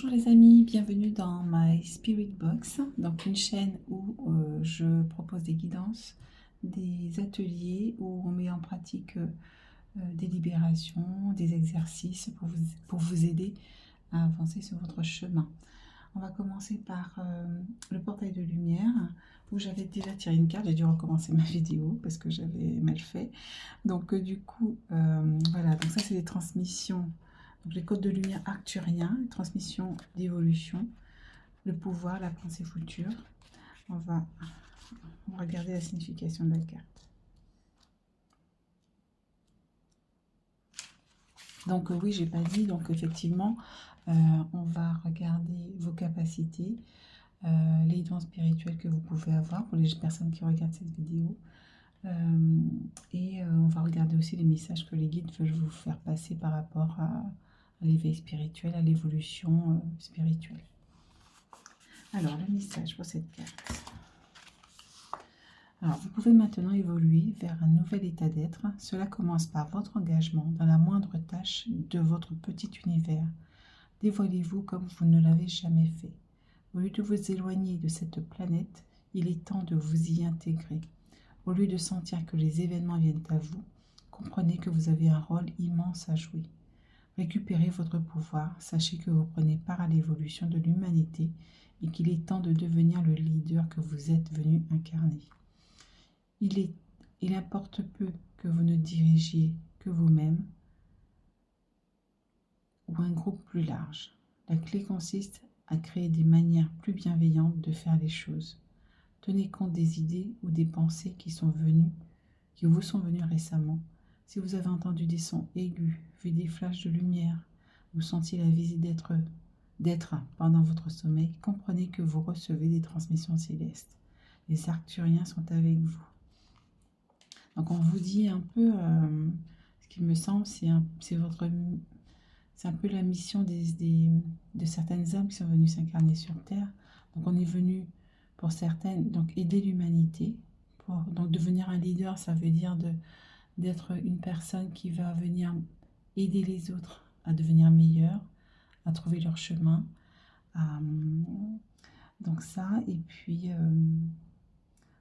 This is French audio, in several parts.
Bonjour les amis, bienvenue dans My Spirit Box, donc une chaîne où je propose des guidances, des ateliers où on met en pratique des libérations, des exercices pour vous aider à avancer sur votre chemin. On va commencer par le portail de lumière où j'avais déjà tiré une carte, j'ai dû recommencer ma vidéo parce que j'avais mal fait. Donc du coup, voilà, donc ça c'est des transmissions. Donc, les codes de lumière arcturiens, transmission d'évolution, le pouvoir, la pensée future. On va regarder la signification de la carte. Donc oui, j'ai pas dit, donc effectivement, on va regarder vos capacités, les dons spirituels que vous pouvez avoir pour les personnes qui regardent cette vidéo. On va regarder aussi les messages que les guides veulent vous faire passer par rapport à l'éveil spirituel, à l'évolution spirituelle. Alors, le message pour cette carte. Alors, vous pouvez maintenant évoluer vers un nouvel état d'être. Cela commence par votre engagement dans la moindre tâche de votre petit univers. Dévoilez-vous comme vous ne l'avez jamais fait. Au lieu de vous éloigner de cette planète, il est temps de vous y intégrer. Au lieu de sentir que les événements viennent à vous, comprenez que vous avez un rôle immense à jouer. Récupérez votre pouvoir, sachez que vous prenez part à l'évolution de l'humanité et qu'il est temps de devenir le leader que vous êtes venu incarner. Il importe peu que vous ne dirigiez que vous-même ou un groupe plus large. La clé consiste à créer des manières plus bienveillantes de faire les choses. Tenez compte des idées ou des pensées qui vous sont venues récemment. Si vous avez entendu des sons aigus, vu des flashs de lumière, vous sentiez la visée d'être pendant votre sommeil, comprenez que vous recevez des transmissions célestes. Les Arcturiens sont avec vous. Donc on vous dit un peu, ce qui me semble, c'est un peu la mission de certaines âmes qui sont venues s'incarner sur Terre. Donc on est venu, pour certaines, donc aider l'humanité. Donc devenir un leader, ça veut dire d'être une personne qui va venir aider les autres à devenir meilleurs, à trouver leur chemin. Donc ça, et puis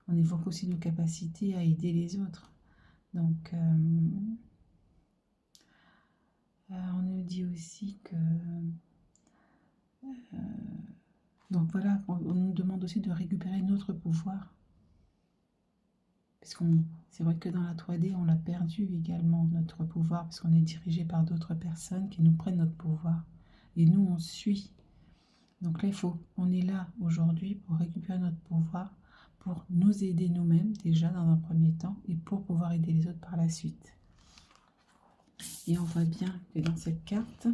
on évoque aussi nos capacités à aider les autres. Donc on nous dit aussi que... donc voilà, on nous demande aussi de récupérer notre pouvoir. Parce c'est vrai que dans la 3D, on l'a perdu également, notre pouvoir, parce qu'on est dirigé par d'autres personnes qui nous prennent notre pouvoir. Et nous, on suit. Donc là, on est là aujourd'hui pour récupérer notre pouvoir, pour nous aider nous-mêmes, déjà dans un premier temps, et pour pouvoir aider les autres par la suite. Et on voit bien que dans cette carte,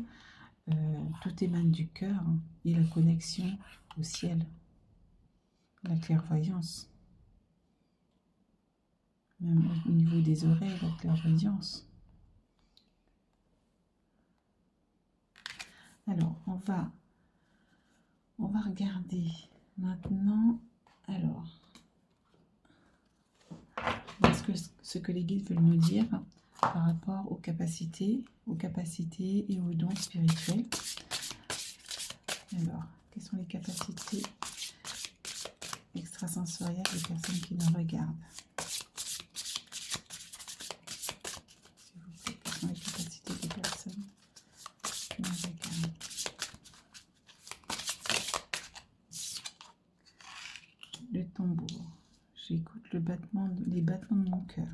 tout émane du cœur et la connexion au ciel, la clairvoyance. Même au niveau des oreilles, la clairvoyance. Alors, on va regarder maintenant, alors, ce que les guides veulent nous dire par rapport aux capacités et aux dons spirituels. Alors, quelles sont les capacités extrasensorielles des personnes qui nous regardent? S'il vous plaît, quelles sont les capacités des personnes qui nous regardent? Le tambour. J'écoute les battements de mon cœur.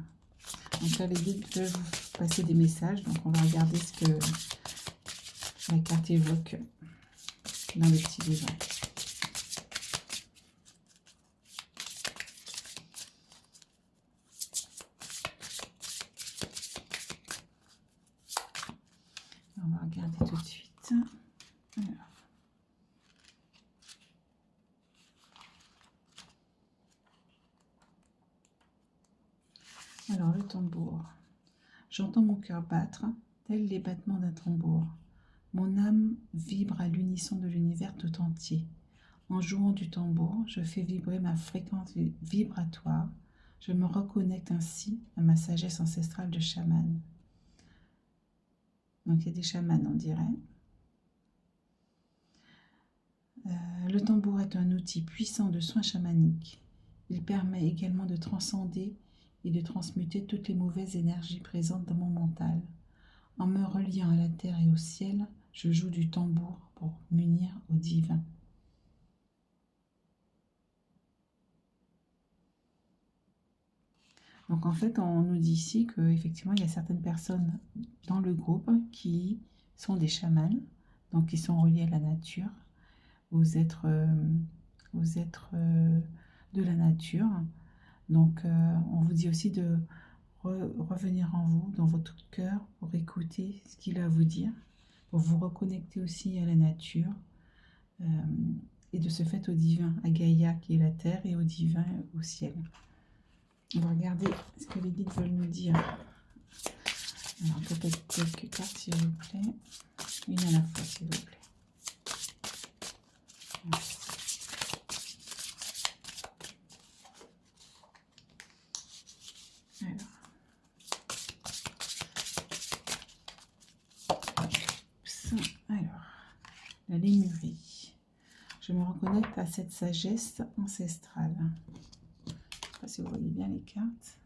Donc là, les guides peuvent vous passer des messages. Donc on va regarder ce que la carte évoque dans le petit livre. On va regarder tout de suite. Alors, le tambour. J'entends mon cœur battre, tels les battements d'un tambour. Mon âme vibre à l'unisson de l'univers tout entier. En jouant du tambour, je fais vibrer ma fréquence vibratoire. Je me reconnecte ainsi à ma sagesse ancestrale de chaman. Donc, il y a des chamans, on dirait. Le tambour est un outil puissant de soins chamaniques. Il permet également de transcender et de transmuter toutes les mauvaises énergies présentes dans mon mental. En me reliant à la terre et au ciel, je joue du tambour pour m'unir au divin. Donc en fait, on nous dit ici qu'effectivement, il y a certaines personnes dans le groupe qui sont des chamans, donc qui sont reliés à la nature, aux êtres de la nature. Donc on vous dit aussi de revenir en vous, dans votre cœur, pour écouter ce qu'il a à vous dire, pour vous reconnecter aussi à la nature, et de ce fait au divin, à Gaïa qui est la terre, et au divin, au ciel. On va regarder ce que les guides veulent nous dire. Alors peut-être quelques cartes s'il vous plaît. Une à la fois s'il vous plaît. Merci. Alors, la lémurie. Je me reconnecte à cette sagesse ancestrale. Je ne sais pas si vous voyez bien les cartes.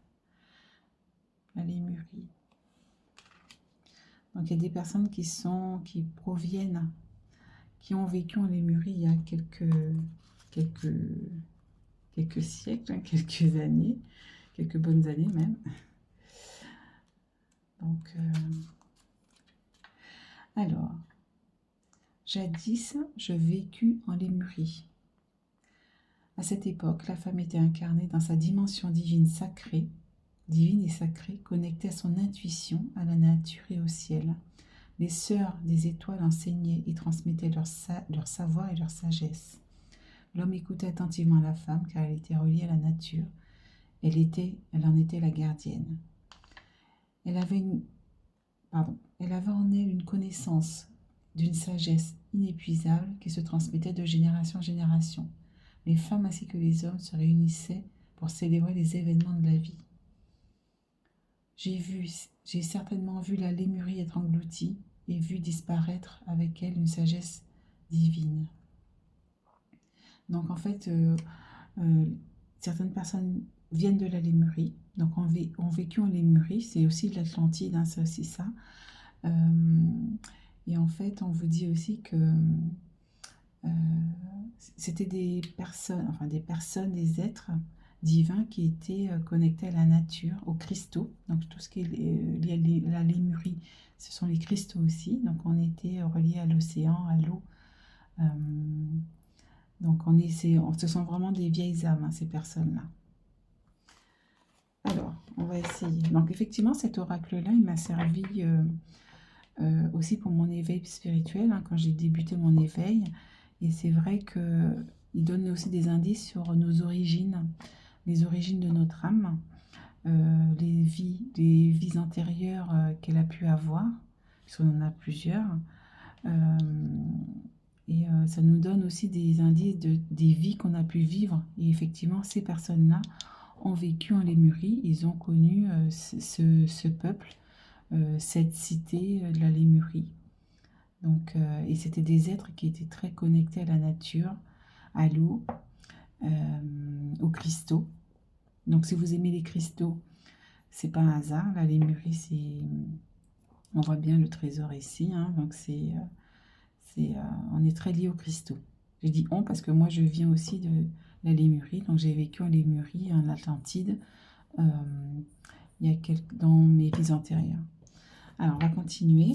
La lémurie. Donc, il y a des personnes qui proviennent, qui ont vécu en lémurie il y a quelques siècles, quelques années, quelques bonnes années même. Donc, alors, jadis, je vécus en lémurie. À cette époque, la femme était incarnée dans sa dimension divine et sacrée, connectée à son intuition, à la nature et au ciel. Les sœurs des étoiles enseignaient et transmettaient leur savoir et leur sagesse. L'homme écoutait attentivement la femme car elle était reliée à la nature. Elle en était la gardienne. Elle avait en elle une connaissance d'une sagesse inépuisable qui se transmettait de génération en génération. Les femmes ainsi que les hommes se réunissaient pour célébrer les événements de la vie. J'ai certainement vu la lémurie être engloutie et vu disparaître avec elle une sagesse divine. Donc en fait, certaines personnes viennent de la lémurie, donc ont vécu en lémurie, c'est aussi de l'Atlantide, hein, c'est aussi ça. Et en fait, on vous dit aussi que c'était des personnes, des êtres divins qui étaient connectés à la nature, aux cristaux. Donc tout ce qui est lié à la lémurie, ce sont les cristaux aussi. Donc on était reliés à l'océan, à l'eau. Donc ce sont vraiment des vieilles âmes, hein, ces personnes-là. Alors, on va essayer. Donc effectivement, cet oracle-là, il m'a servi aussi pour mon éveil spirituel, hein, quand j'ai débuté mon éveil. Et c'est vrai qu'il donne aussi des indices sur nos origines, les origines de notre âme, les vies antérieures qu'elle a pu avoir, puisqu'on en a plusieurs. Ça nous donne aussi des indices des vies qu'on a pu vivre. Et effectivement, ces personnes-là ont vécu en lémurie, ils ont connu ce peuple, cette cité de la lémurie. Donc, et c'était des êtres qui étaient très connectés à la nature, à l'eau, aux cristaux. Donc si vous aimez les cristaux, c'est pas un hasard. La lémurie, on voit bien le trésor ici, hein, donc on est très lié aux cristaux. J'ai dit on parce que moi je viens aussi de la lémurie, donc j'ai vécu en lémurie, en Atlantide, dans mes vies antérieures. Alors on va continuer.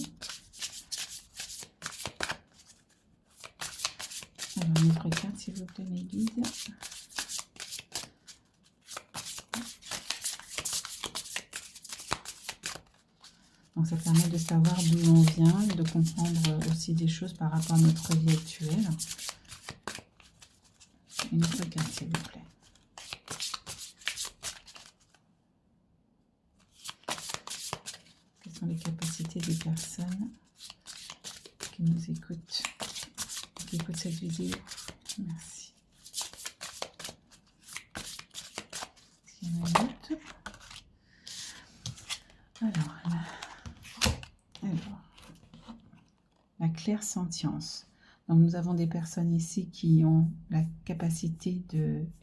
Alors, une autre carte, s'il vous plaît, mes guides. Donc, ça permet de savoir d'où on vient, de comprendre aussi des choses par rapport à notre vie actuelle. Une autre carte, s'il vous plaît. Quelles sont les capacités des personnes qui nous écoutent, qui écoutent cette vidéo? Merci. Est-ce qu'il y en a une autre? Alors, la clairsentience. Donc nous avons des personnes ici qui ont la capacité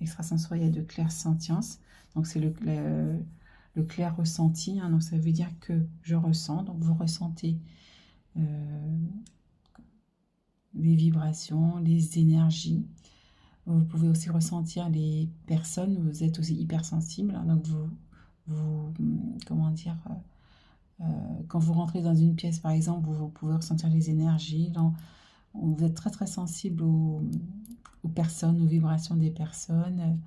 extrasensorielle de clairsentience. Donc c'est le clair ressenti, hein. Donc ça veut dire que je ressens. Donc vous ressentez les vibrations, les énergies. Vous pouvez aussi ressentir les personnes. Vous êtes aussi hypersensible, hein. Donc comment dire, quand vous rentrez dans une pièce par exemple, vous pouvez ressentir les énergies. Vous êtes très très sensible aux personnes, aux vibrations des personnes.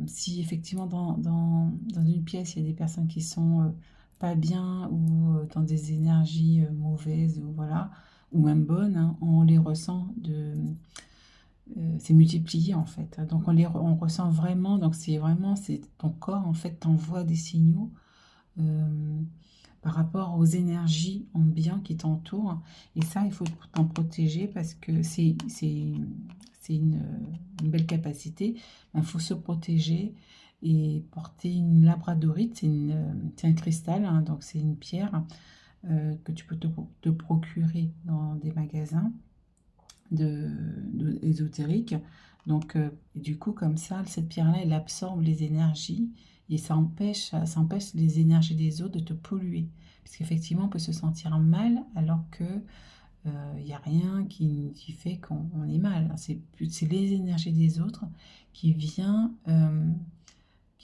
Si effectivement dans une pièce il y a des personnes qui sont pas bien ou dans des énergies mauvaises ou voilà, ou même bonnes, hein, on les ressent c'est multiplié en fait. Donc on ressent vraiment, donc c'est ton corps en fait t'envoie des signaux par rapport aux énergies ambiantes qui t'entourent. Et ça, il faut t'en protéger parce que c'est une belle capacité. Il faut se protéger et porter une labradorite. C'est un cristal, hein, donc c'est une pierre que tu peux te procurer dans des magasins ésotériques. Donc, du coup, comme ça, cette pierre-là, elle absorbe les énergies et ça empêche les énergies des autres de te polluer. Parce qu'effectivement, on peut se sentir mal alors que il n'y a rien qui fait qu'on est mal. C'est les énergies des autres qui vient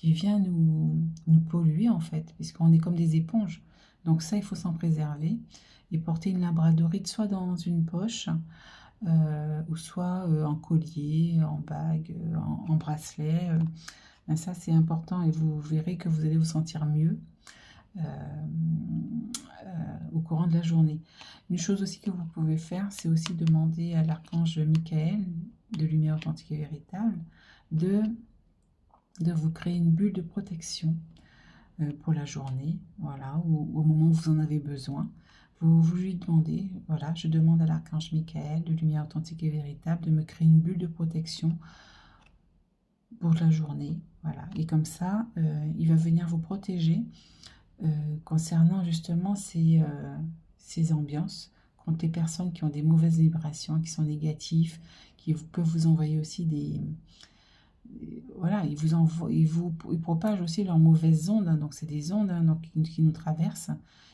nous polluer en fait, puisqu'on est comme des éponges. Donc ça, il faut s'en préserver et porter une labradorite soit dans une poche, ou soit en collier, en bague, en bracelet. Ben ça, c'est important et vous verrez que vous allez vous sentir mieux au courant de la journée. Une chose aussi que vous pouvez faire, c'est aussi demander à l'archange Michael, de lumière authentique et véritable, de vous créer une bulle de protection pour la journée, voilà, ou au moment où vous en avez besoin. Vous lui demandez, voilà, je demande à l'archange Michael, de lumière authentique et véritable, de me créer une bulle de protection pour la journée, voilà. Et comme ça, il va venir vous protéger concernant justement ces ambiances, contre les personnes qui ont des mauvaises vibrations, qui sont négatives, qui peuvent vous envoyer aussi voilà, ils propagent aussi leurs mauvaises ondes, hein. Donc c'est des ondes, hein, donc, qui nous traversent.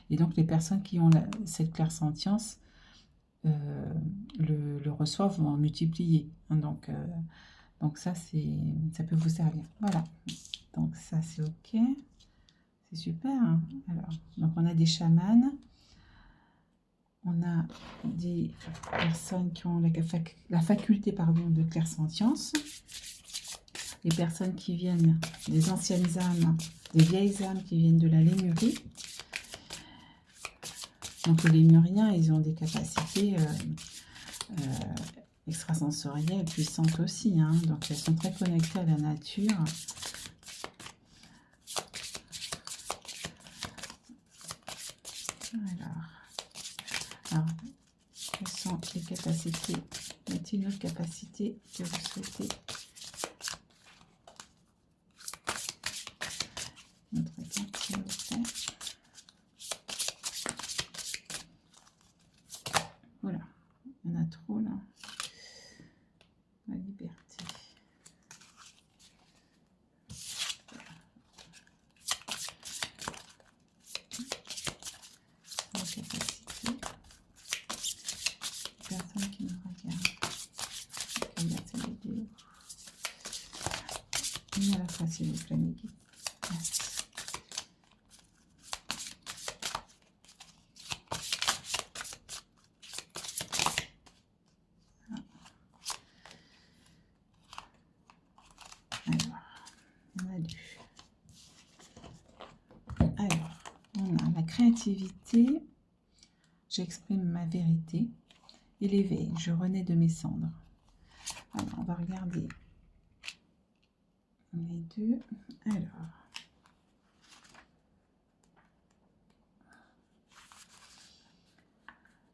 Et donc les personnes qui ont cette clairsentience le reçoivent en multiplié, hein. Donc ça peut vous servir. Voilà. Donc ça c'est ok. C'est super, hein. Alors, donc on a des chamans. On a des personnes qui ont la faculté de clairsentience. Les personnes qui viennent des anciennes âmes, des vieilles âmes qui viennent de la Lémurie. Donc les Lémuriens, ils ont des capacités extrasensorielles puissantes aussi, hein. Donc elles sont très connectées à la nature. Alors, quelles sont les capacités? Y a-t-il une autre capacité que vous souhaitez? Notre carte, s'il vous plaît. Voilà, il y en a trop là. La liberté. La capacité. Personne qui me regarde. Regarde cette vidéo. Une à la fois, s'il vous plaît, Miguel. Merci. Alors, on a la créativité, j'exprime ma vérité, et l'éveil, je renais de mes cendres. Alors, on va regarder les deux. Alors,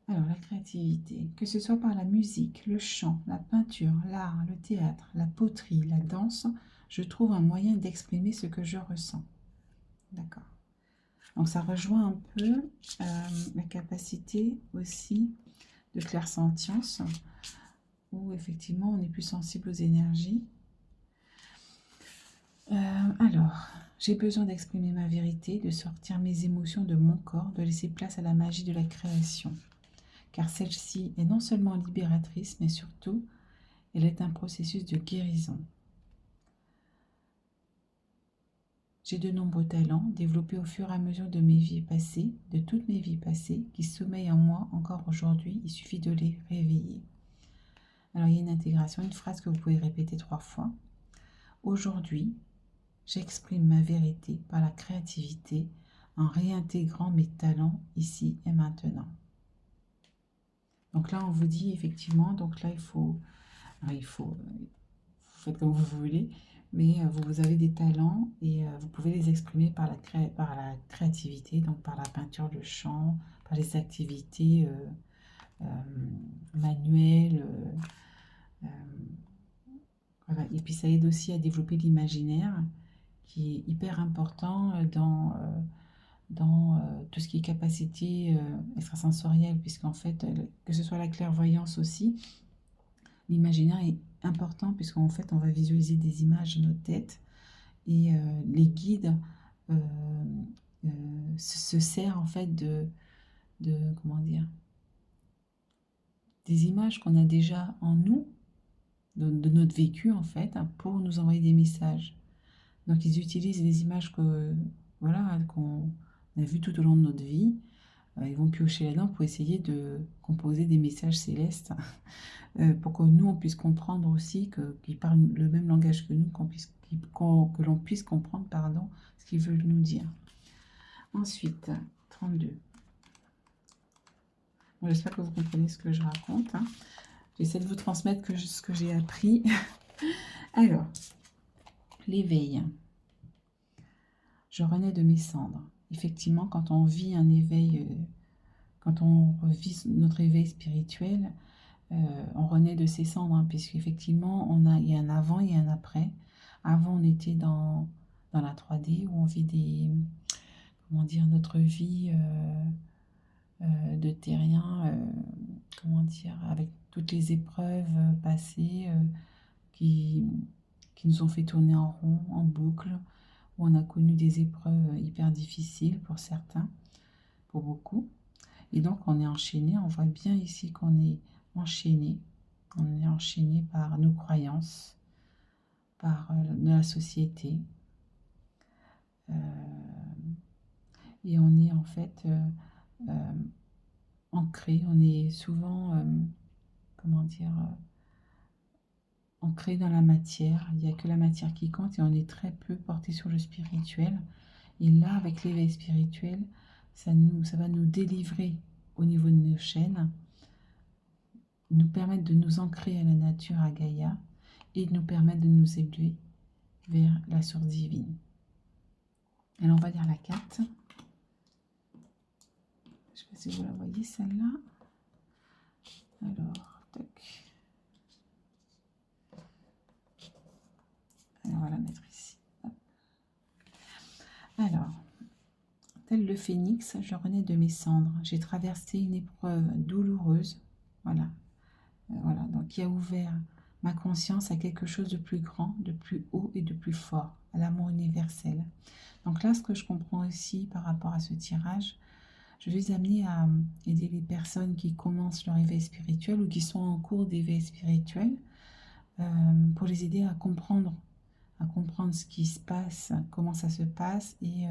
la créativité, que ce soit par la musique, le chant, la peinture, l'art, le théâtre, la poterie, la danse, je trouve un moyen d'exprimer ce que je ressens. D'accord. Donc, ça rejoint un peu la capacité aussi de clairsentience, où effectivement on est plus sensible aux énergies. Alors, j'ai besoin d'exprimer ma vérité, de sortir mes émotions de mon corps, de laisser place à la magie de la création. Car celle-ci est non seulement libératrice, mais surtout, elle est un processus de guérison. J'ai de nombreux talents développés au fur et à mesure de mes vies passées, de toutes mes vies passées, qui sommeillent en moi encore aujourd'hui. Il suffit de les réveiller. Alors, il y a une intégration, une phrase que vous pouvez répéter 3 fois. Aujourd'hui, j'exprime ma vérité par la créativité en réintégrant mes talents ici et maintenant. Donc là, on vous dit effectivement, donc là, vous faites comme vous voulez, mais vous avez des talents et vous pouvez les exprimer par la créativité, donc par la peinture, le chant, par les activités manuelles. Voilà. Et puis ça aide aussi à développer l'imaginaire, qui est hyper important dans tout ce qui est capacité extrasensorielle, puisqu'en fait, que ce soit la clairvoyance aussi, l'imaginaire est important, puisqu'en fait, on va visualiser des images dans notre tête, et les guides se servent en fait comment dire, des images qu'on a déjà en nous, de notre vécu en fait, pour nous envoyer des messages. Donc ils utilisent les images voilà, qu'on a vues tout au long de notre vie. Ils vont piocher là-dedans pour essayer de composer des messages célestes pour que nous, on puisse comprendre aussi, qu'ils parlent le même langage que nous, que l'on puisse comprendre, pardon, ce qu'ils veulent nous dire. Ensuite, 32. Bon, j'espère que vous comprenez ce que je raconte. J'essaie de vous transmettre ce que j'ai appris. Alors, l'éveil. Je renais de mes cendres. Effectivement, quand on vit un éveil, quand on vit notre éveil spirituel, on renaît de ses cendres, puisqu'effectivement, il y a un avant et un après. Avant, on était dans la 3D, où on vit comment dire, notre vie de terrien, comment dire, avec toutes les épreuves passées qui nous ont fait tourner en rond, en boucle, où on a connu des épreuves hyper difficiles pour certains, pour beaucoup. Et donc on est enchaîné, on voit bien ici qu'on est enchaîné. On est enchaîné par nos croyances, par la société. Et on est en fait ancré, on est souvent, comment dire, ancré dans la matière. Il n'y a que la matière qui compte et on est très peu porté sur le spirituel. Et là, avec l'éveil spirituel, ça va nous délivrer au niveau de nos chaînes, nous permettre de nous ancrer à la nature, à Gaïa, et de nous permettre de nous élever vers la source divine. Alors, on va lire la carte. Je ne sais pas si vous la voyez, celle-là. Alors, tac. Alors, on va la mettre ici. Hop. Alors, tel le phénix, je renais de mes cendres. J'ai traversé une épreuve douloureuse. Voilà. Voilà, donc qui a ouvert ma conscience à quelque chose de plus grand, de plus haut et de plus fort, à l'amour universel. Donc là, ce que je comprends aussi par rapport à ce tirage, je vais amener à aider les personnes qui commencent leur éveil spirituel ou qui sont en cours d'éveil spirituel, pour les aider à comprendre ce qui se passe, comment ça se passe, et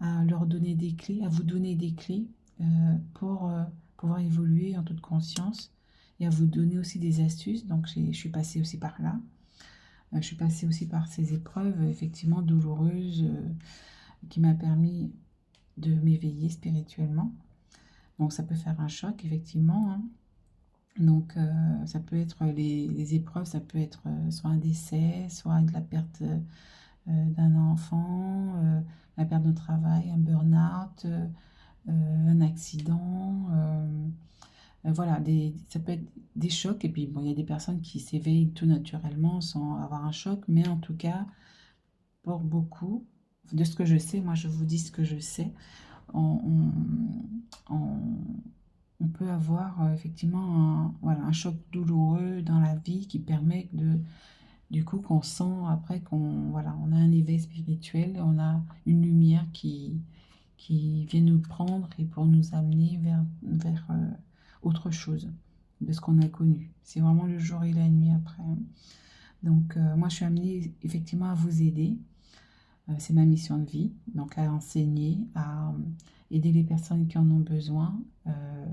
à leur donner des clés, à vous donner des clés pour pouvoir évoluer en toute conscience, et à vous donner aussi des astuces. Donc je suis passée aussi par là. Je suis passée aussi par ces épreuves effectivement douloureuses qui m'a permis de m'éveiller spirituellement. Donc ça peut faire un choc effectivement. Donc ça peut être les épreuves, ça peut être soit un décès, soit de la perte d'un enfant, la perte de travail, un burn-out, un accident. Voilà, ça peut être des chocs. Et puis bon, il y a des personnes qui s'éveillent tout naturellement sans avoir un choc, mais en tout cas, pour beaucoup, de ce que je sais, moi je vous dis ce que je sais, on on peut avoir effectivement voilà, un choc douloureux dans la vie qui permet du coup qu'on sent après qu'on voilà, on a un éveil spirituel, on a une lumière qui vient nous prendre et pour nous amener vers autre chose de ce qu'on a connu. C'est vraiment le jour et la nuit après, hein. Donc moi je suis amenée effectivement à vous aider. C'est ma mission de vie, donc à enseigner, à aider les personnes qui en ont besoin, euh,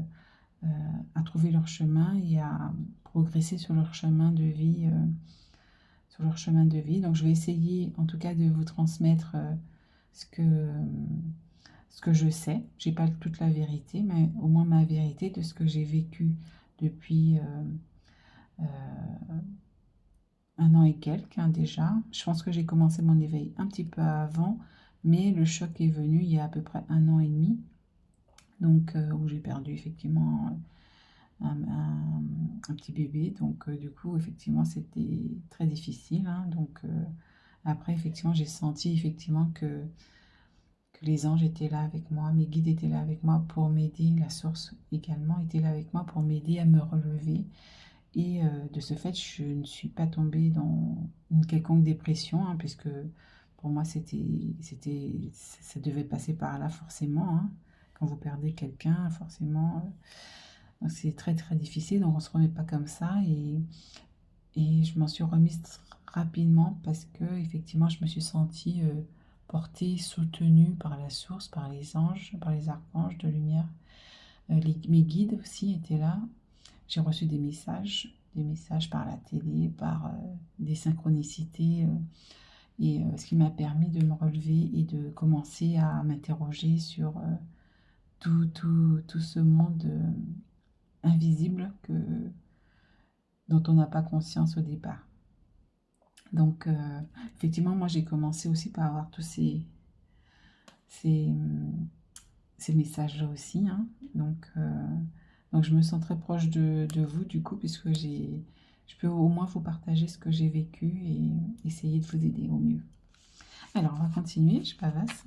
à trouver leur chemin et à progresser sur leur chemin de vie, Donc je vais essayer en tout cas de vous transmettre ce que, ce que je sais. J'ai pas toute la vérité, mais au moins ma vérité de ce que j'ai vécu depuis euh, un an et quelques, hein, déjà. Je pense que j'ai commencé mon éveil un petit peu avant, mais le choc est venu il y a à peu près un an et demi, donc où j'ai perdu effectivement un petit bébé. Donc du coup, effectivement, c'était très difficile, hein. Donc après, effectivement, j'ai senti effectivement que les anges étaient là avec moi, mes guides étaient là avec moi pour m'aider, la source également était là avec moi pour m'aider à me relever. Et de ce fait, je ne suis pas tombée dans une quelconque dépression, hein, puisque pour moi, ça devait passer par là forcément, hein. Quand vous perdez quelqu'un, forcément, c'est très très difficile, donc on ne se remet pas comme ça. Et je m'en suis remise rapidement parce que effectivement, je me suis sentie portée, soutenue par la source, par les anges, par les archanges de lumière. Mes guides aussi étaient là. J'ai reçu des messages par la télé, par des synchronicités, et ce qui m'a permis de me relever et de commencer à m'interroger sur tout ce monde invisible dont on n'a pas conscience au départ. Donc, effectivement, moi, j'ai commencé aussi par avoir tous ces, ces messages-là aussi, hein. Donc, je me sens très proche de vous, du coup, puisque je peux au moins vous partager ce que j'ai vécu et essayer de vous aider au mieux. Alors, on va continuer, je pavasse.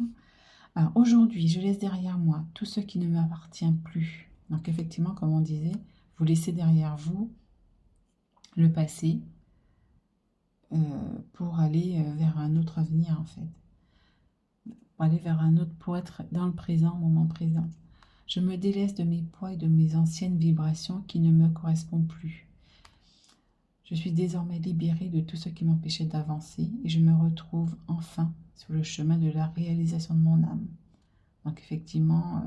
Alors, aujourd'hui, je laisse derrière moi tout ce qui ne m'appartient plus. Donc, effectivement, comme on disait, vous laissez derrière vous le passé pour aller vers un autre avenir, en fait. Pour aller vers un autre, pour être dans le présent, au moment présent. Je me délaisse de mes poids et de mes anciennes vibrations qui ne me correspondent plus. Je suis désormais libérée de tout ce qui m'empêchait d'avancer et je me retrouve enfin sur le chemin de la réalisation de mon âme. Donc effectivement,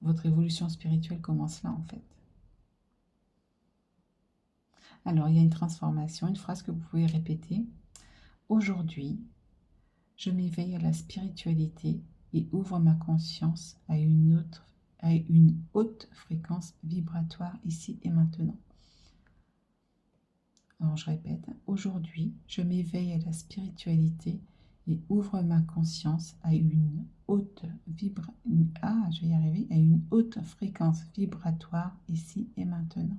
votre évolution spirituelle commence là en fait. Alors il y a une transformation, une phrase que vous pouvez répéter. Aujourd'hui, je m'éveille à la spiritualité et ouvre ma conscience à une haute fréquence vibratoire ici et maintenant. Alors je répète, aujourd'hui, je m'éveille à la spiritualité et ouvre ma conscience à une haute à une haute fréquence vibratoire ici et maintenant.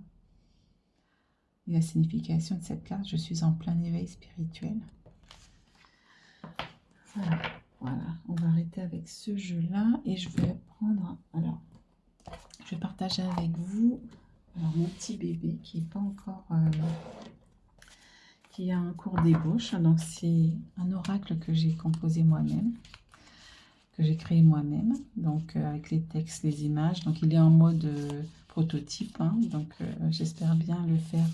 Et la signification de cette carte, je suis en plein éveil spirituel. Voilà, on va arrêter avec ce jeu-là et je vais prendre, alors, je vais partager avec vous mon petit bébé qui n'est pas encore, qui a un cours d'ébauche. Donc c'est un oracle que j'ai composé moi-même, que j'ai créé moi-même, donc avec les textes, les images. Donc il est en mode prototype, hein, donc j'espère bien le faire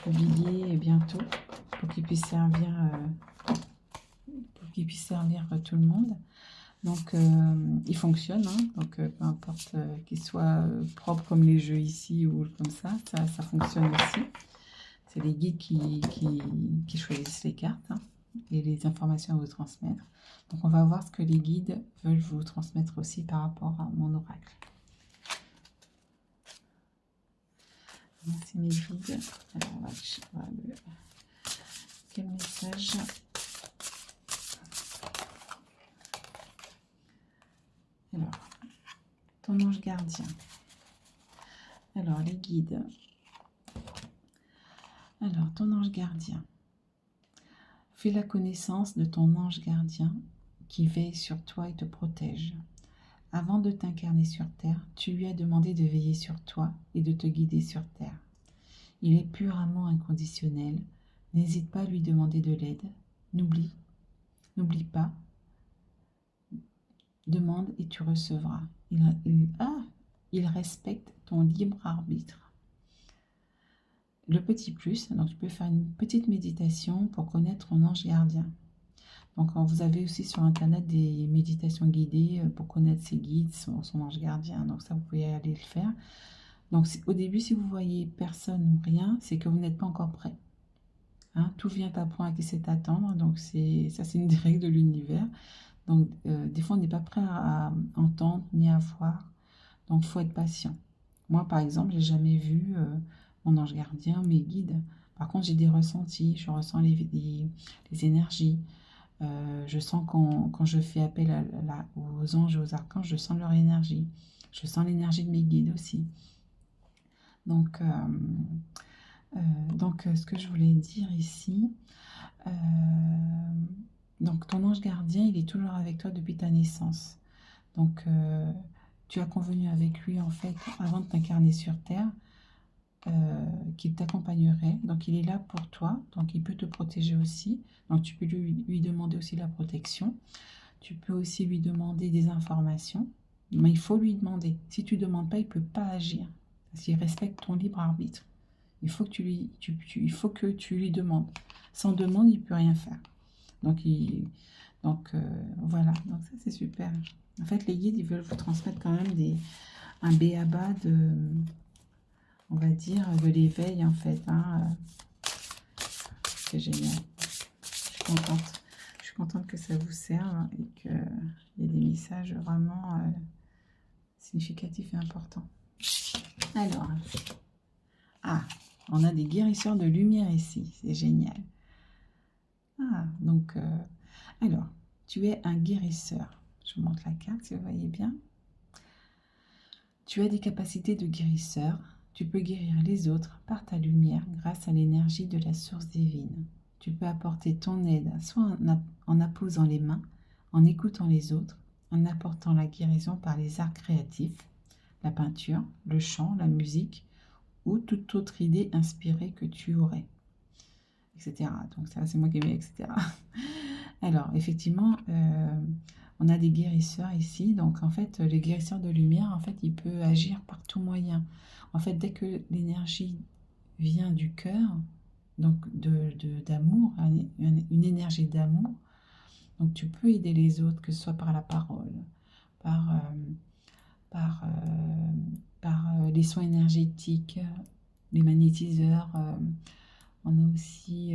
publier bientôt pour qu'il puisse servir tout le monde. Donc il fonctionne, hein, donc peu importe qu'il soit propre comme les jeux ici ou comme ça fonctionne aussi. C'est les guides qui choisissent les cartes, hein, et les informations à vous transmettre. Donc on va voir ce que les guides veulent vous transmettre aussi par rapport à mon oracle. Merci mes guides. Alors on va quel message? Alors, ton ange gardien. Alors, les guides. Alors, ton ange gardien. Fais la connaissance de ton ange gardien qui veille sur toi et te protège. Avant de t'incarner sur Terre, tu lui as demandé de veiller sur toi et de te guider sur Terre. Il est pur amour inconditionnel. N'hésite pas à lui demander de l'aide. N'oublie pas, demande et tu recevras. Il respecte ton libre arbitre. Le petit plus, donc tu peux faire une petite méditation pour connaître ton ange gardien. Donc vous avez aussi sur internet des méditations guidées pour connaître ses guides, son ange gardien. Donc ça, vous pouvez aller le faire. Donc au début, si vous voyez personne ou rien, c'est que vous n'êtes pas encore prêt. Hein, tout vient à point à qui sait attendre. Donc ça, c'est une des règles de l'univers. Donc des fois, on n'est pas prêt à entendre ni à voir. Donc il faut être patient. Moi, par exemple, j'ai jamais vu mon ange gardien, mes guides. Par contre, j'ai des ressentis. Je ressens les énergies. Je sens quand je fais appel aux anges et aux archanges, je sens leur énergie. Je sens l'énergie de mes guides aussi. Donc, ce que je voulais dire ici, donc ton ange gardien, il est toujours avec toi depuis ta naissance. Donc, tu as convenu avec lui, en fait, avant de t'incarner sur Terre, qu'il t'accompagnerait. Donc, il est là pour toi. Donc, il peut te protéger aussi. Donc, tu peux lui demander aussi la protection. Tu peux aussi lui demander des informations. Mais il faut lui demander. Si tu ne demandes pas, il ne peut pas agir. Parce qu'il respecte ton libre arbitre. Il faut que tu lui demandes. Sans demande, il ne peut rien faire. Donc, voilà. Donc, ça, c'est super. En fait, les guides, ils veulent vous transmettre quand même un b.a.-ba de... on va dire, de l'éveil, en fait. Hein. C'est génial. Je suis contente que ça vous serve et qu'il y ait des messages vraiment significatifs et importants. Alors, on a des guérisseurs de lumière ici. C'est génial. Donc, alors, tu es un guérisseur. Je vous montre la carte, si vous voyez bien. Tu as des capacités de guérisseur. Tu peux guérir les autres par ta lumière grâce à l'énergie de la source divine. Tu peux apporter ton aide soit en apposant les mains, en écoutant les autres, en apportant la guérison par les arts créatifs, la peinture, le chant, la musique ou toute autre idée inspirée que tu aurais, etc. Donc ça, c'est moi qui ai mis, etc. Alors, effectivement, on a des guérisseurs ici. Donc, en fait, le guérisseur de lumière, en fait, il peut agir par tout moyen. En fait, dès que l'énergie vient du cœur, donc d'amour, une énergie d'amour, donc tu peux aider les autres, que ce soit par la parole, par les soins énergétiques, les magnétiseurs. On a aussi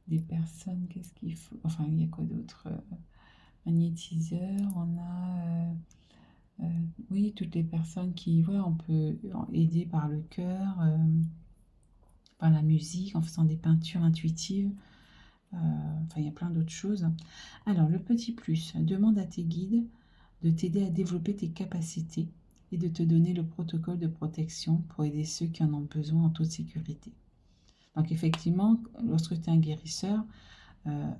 des personnes, qu'est-ce qu'il faut? Enfin, il y a quoi d'autre? Magnétiseurs, on a... oui, toutes les personnes qui, voilà, on peut aider par le cœur, par la musique, en faisant des peintures intuitives. Enfin, il y a plein d'autres choses. Alors, le petit plus, demande à tes guides de t'aider à développer tes capacités et de te donner le protocole de protection pour aider ceux qui en ont besoin en toute sécurité. Donc, effectivement, lorsque tu es un guérisseur,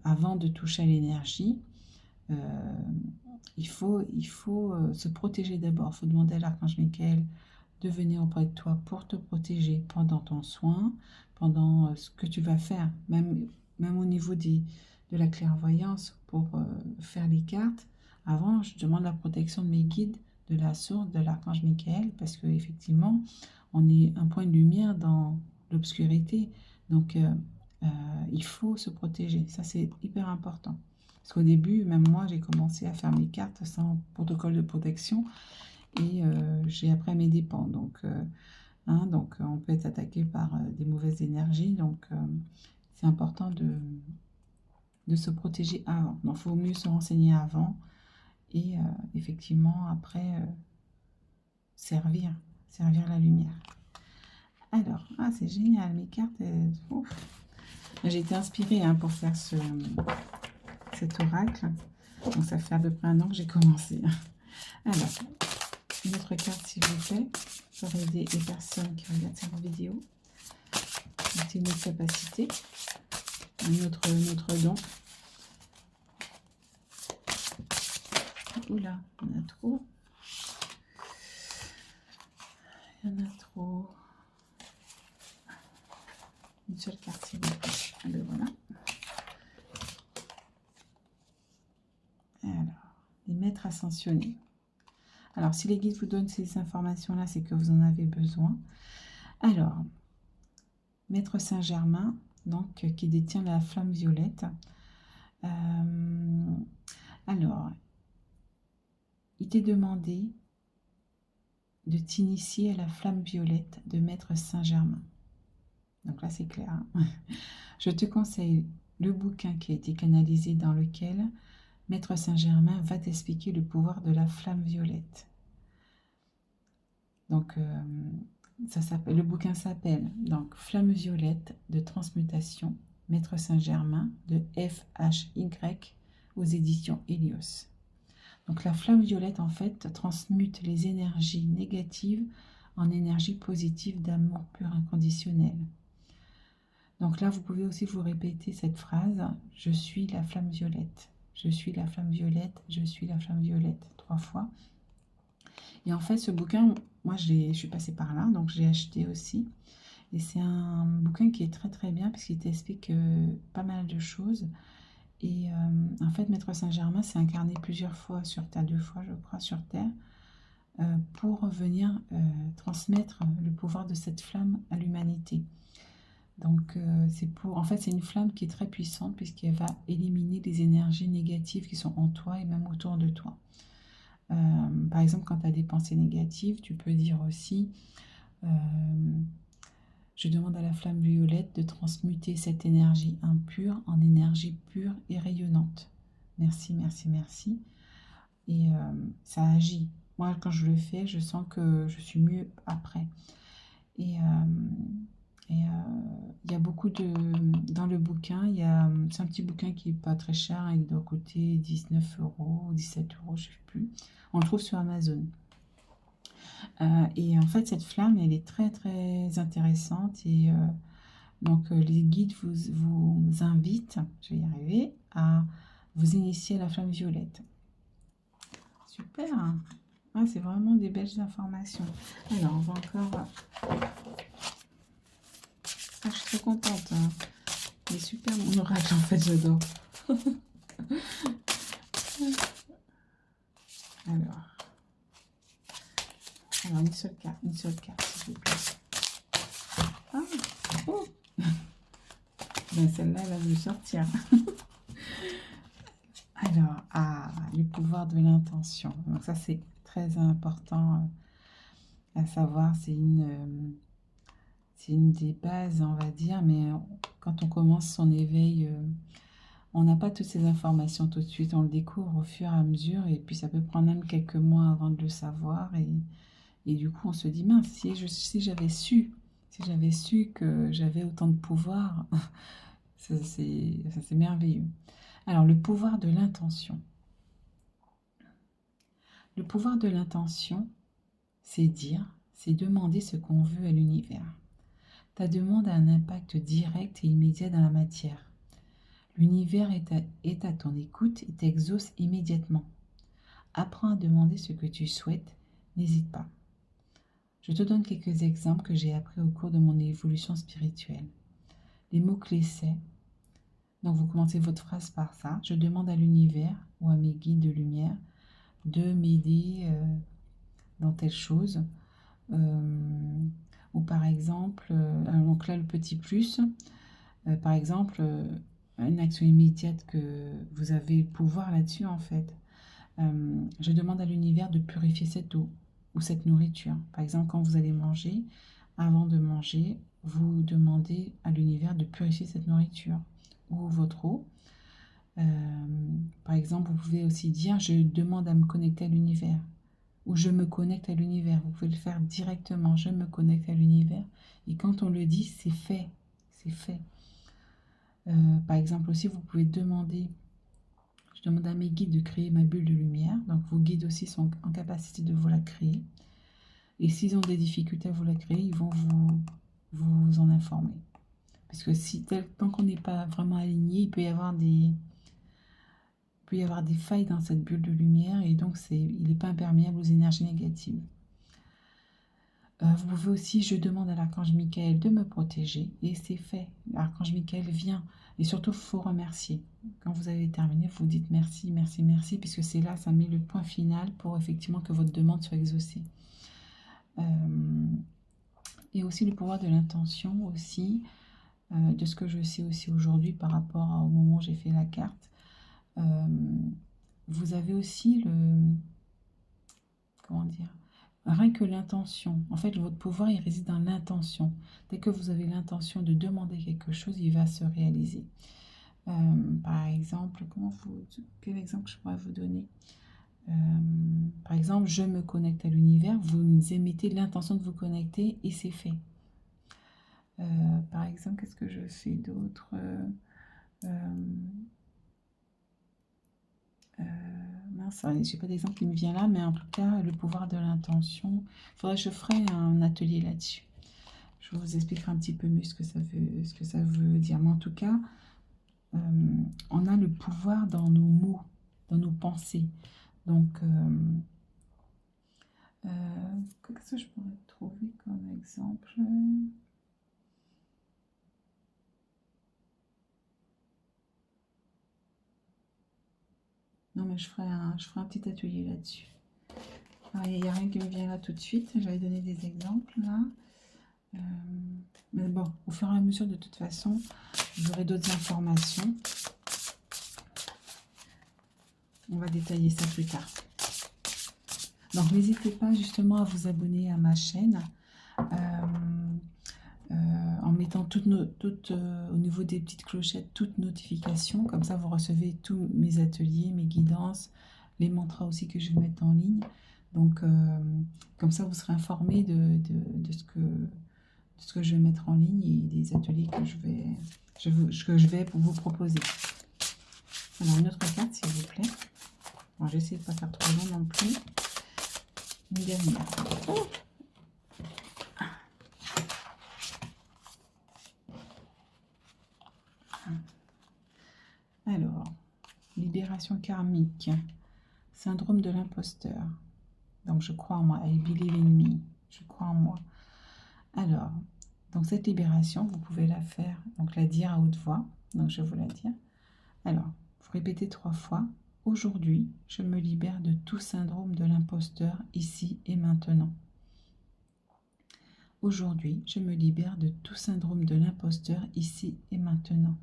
avant de toucher à l'énergie, il faut se protéger d'abord. Il faut demander à l'archange Michael de venir auprès de toi pour te protéger pendant ton soin, pendant ce que tu vas faire, même au niveau de la clairvoyance pour faire les cartes. Avant, je demande la protection de mes guides, de la source, de l'archange Michael, parce qu'effectivement, on est un point de lumière dans l'obscurité. Donc, il faut se protéger. Ça, c'est hyper important. Parce qu'au début, même moi, j'ai commencé à faire mes cartes sans protocole de protection et j'ai appris à mes dépens. Donc, on peut être attaqué par des mauvaises énergies. Donc, c'est important de se protéger avant. Donc, il faut mieux se renseigner avant et effectivement, après, servir la lumière. Alors, c'est génial, mes cartes, j'ai été inspirée pour faire cet oracle. Donc, ça fait à peu près 1 an que j'ai commencé. Alors, une autre carte, s'il vous plaît, pour aider les personnes qui regardent cette vidéo. C'est une autre capacité, un autre don. Oula, il y en a trop. Il y en a trop. Une seule carte, s'il vous plaît. Ah ben voilà. Alors, les maîtres ascensionnés. Alors, si les guides vous donnent ces informations-là, c'est que vous en avez besoin. Alors, Maître Saint-Germain, donc, qui détient la flamme violette. Alors, il t'est demandé de t'initier à la flamme violette de Maître Saint-Germain. Donc là, c'est clair. Hein. Je te conseille le bouquin qui a été canalisé dans lequel Maître Saint-Germain va t'expliquer le pouvoir de la flamme violette. Donc, le bouquin s'appelle donc Flamme violette de transmutation, Maître Saint-Germain de FHY aux éditions Helios. Donc la flamme violette en fait transmute les énergies négatives en énergie positive d'amour pur inconditionnel. Donc là, vous pouvez aussi vous répéter cette phrase, je suis la flamme violette, je suis la flamme violette, je suis la flamme violette, 3 fois. Et en fait, ce bouquin, moi, je suis passée par là, donc j'ai acheté aussi. Et c'est un bouquin qui est très très bien, parce qu'il t'explique pas mal de choses. Et en fait, Maître Saint-Germain s'est incarné plusieurs fois sur Terre, 2 fois, je crois, sur Terre, pour venir transmettre le pouvoir de cette flamme à l'humanité. Donc, en fait, c'est une flamme qui est très puissante, puisqu'elle va éliminer les énergies négatives qui sont en toi et même autour de toi. Par exemple, quand tu as des pensées négatives, tu peux dire aussi je demande à la flamme violette de transmuter cette énergie impure en énergie pure et rayonnante. Merci, merci, merci. Et ça agit. Moi, quand je le fais, je sens que je suis mieux après. Et il y a beaucoup de... Dans le bouquin, c'est un petit bouquin qui n'est pas très cher, il doit coûter 19 €, 17 €, je ne sais plus. On le trouve sur Amazon. Et en fait, cette flamme, elle est très très intéressante. Et donc, les guides vous invitent, je vais y arriver, à vous initier à la flamme violette. Super! Ah, c'est vraiment des belles informations. Alors, on va encore... Ah, je suis très contente. Hein. Il est super mon oracle, en fait, j'adore. Alors, une seule carte, s'il vous plaît. Ah, oh. Ben, celle-là, elle va me sortir. Alors, le pouvoir de l'intention. Donc ça, c'est très important à savoir. C'est une des bases, on va dire, mais quand on commence son éveil, on n'a pas toutes ces informations tout de suite. On le découvre au fur et à mesure, et puis ça peut prendre même quelques mois avant de le savoir. Et du coup, on se dit, mince, si j'avais su que j'avais autant de pouvoir, ça c'est merveilleux. Alors, le pouvoir de l'intention. Le pouvoir de l'intention, c'est demander ce qu'on veut à l'univers. Ta demande a un impact direct et immédiat dans la matière. L'univers est à ton écoute et t'exauce immédiatement. Apprends à demander ce que tu souhaites, n'hésite pas. Je te donne quelques exemples que j'ai appris au cours de mon évolution spirituelle. Les mots-clés, c'est... Donc, vous commencez votre phrase par ça. Je demande à l'univers ou à mes guides de lumière de m'aider dans telle chose. Ou par exemple, donc là, le petit plus, par exemple, une action immédiate que vous avez le pouvoir là-dessus, en fait. Je demande à l'univers de purifier cette eau ou cette nourriture. Par exemple, quand vous allez manger, avant de manger, vous demandez à l'univers de purifier cette nourriture ou votre eau. Par exemple, vous pouvez aussi dire « je demande à me connecter à l'univers » ou « je me connecte à l'univers ». Vous pouvez le faire directement « je me connecte à l'univers » et quand on le dit, c'est fait. C'est fait. Par exemple aussi, vous pouvez demander « je demande à mes guides de créer ma bulle de lumière ». Donc, vos guides aussi sont en capacité de vous la créer. Et s'ils ont des difficultés à vous la créer, ils vont vous en informer. Parce que tant qu'on n'est pas vraiment aligné, il peut y avoir peut y avoir des failles dans cette bulle de lumière et donc il n'est pas imperméable aux énergies négatives. Vous pouvez aussi, je demande à l'archange Michael de me protéger et c'est fait. L'archange Michael vient et surtout, il faut remercier. Quand vous avez terminé, vous dites merci, merci, merci, puisque c'est là, ça met le point final pour effectivement que votre demande soit exaucée. Et aussi le pouvoir de l'intention aussi, de ce que je sais aussi aujourd'hui par rapport au moment où j'ai fait la carte. Vous avez aussi comment dire, rien que l'intention. En fait, votre pouvoir, il réside dans l'intention. Dès que vous avez l'intention de demander quelque chose, il va se réaliser. Par exemple, quel exemple je pourrais vous donner? Par exemple, je me connecte à l'univers, vous émettez l'intention de vous connecter et c'est fait. Par exemple, qu'est-ce que je fais d'autre? Mince, j'ai pas d'exemple qui me vient là, mais en tout cas, le pouvoir de l'intention. Je ferai un atelier là-dessus. Je vous expliquerai un petit peu mieux ce que ça veut dire. Mais en tout cas, on a le pouvoir dans nos mots, dans nos pensées. Donc, qu'est-ce que je pourrais trouver comme exemple? Non, mais je ferai un petit atelier là-dessus. Il n'y a rien qui me vient là tout de suite. J'avais donné des exemples là. Mais bon, au fur et à mesure, de toute façon, j'aurai d'autres informations. On va détailler ça plus tard. Donc, n'hésitez pas justement à vous abonner à ma chaîne. En mettant au niveau des petites clochettes, toutes notifications. Comme ça, vous recevez tous mes ateliers, mes guidances, les mantras aussi que je vais mettre en ligne. Donc, comme ça, vous serez informé de ce que je vais mettre en ligne et des ateliers que je vais vous proposer. Alors, une autre carte, s'il vous plaît. Bon, j'essaie de ne pas faire trop long non plus. Une dernière. Alors, libération karmique, syndrome de l'imposteur. Donc, je crois en moi. I believe in me. Je crois en moi. Alors, donc cette libération, vous pouvez la faire, donc la dire à haute voix. Donc, je vais vous la dire. Alors, vous répétez 3 fois. Aujourd'hui, je me libère de tout syndrome de l'imposteur ici et maintenant. Aujourd'hui, je me libère de tout syndrome de l'imposteur ici et maintenant.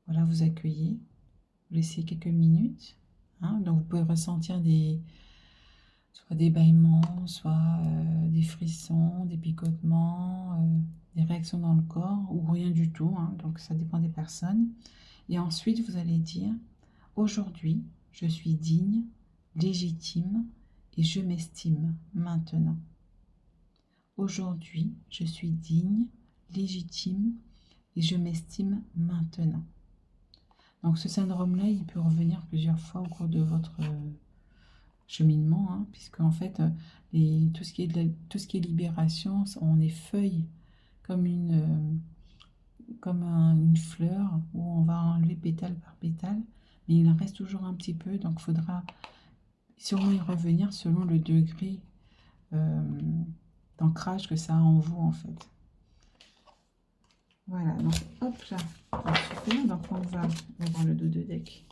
Voilà, vous accueillez. Vous laissez quelques minutes. Donc, vous pouvez ressentir soit des bâillements, soit des frissons, des picotements, des réactions dans le corps ou rien du tout. Donc, ça dépend des personnes. Et ensuite, vous allez dire « Aujourd'hui, je suis digne, légitime et je m'estime maintenant. » Aujourd'hui, je suis digne, légitime et je m'estime maintenant. Donc, ce syndrome-là, il peut revenir plusieurs fois au cours de votre cheminement, puisque en fait, tout ce qui est libération, on effeuille comme une fleur où on va enlever pétale par pétale, mais il en reste toujours un petit peu, donc il faudra sûrement y revenir selon le degré d'ancrage que ça a en vous, en fait. Voilà, donc hop là, super, donc on va voir le dos de deck.